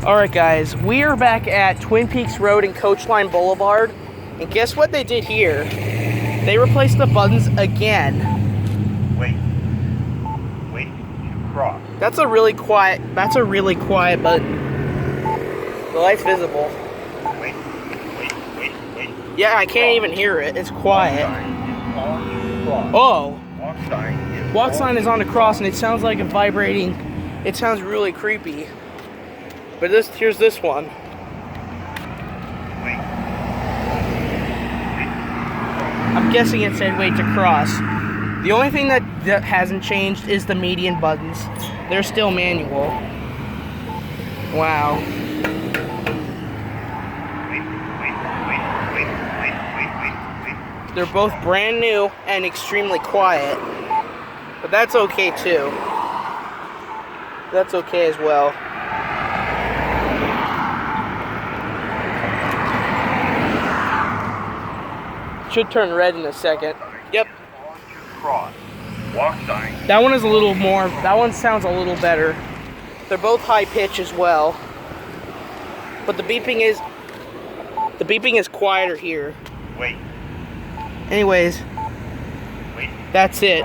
Alright guys, we are back at Twin Peaks Road and Coachline Boulevard. And guess what they did here? They replaced the buttons again. Wait to cross. That's a really quiet button. The light's visible. Wait. Yeah, I can't even hear it. It's quiet. Oh. Walk sign is on the cross and it sounds like a vibrating. It sounds really creepy. But here's this one. Wait. I'm guessing it said wait to cross. The only thing that hasn't changed is the median buttons. They're still manual. Wow. Wait. They're both brand new and extremely quiet. But that's okay too. That's okay as well. Should turn red in a second. Yep. That one is a little more, that one sounds a little better. They're both high pitch as well. But the beeping is quieter here. Wait. Anyways, that's it.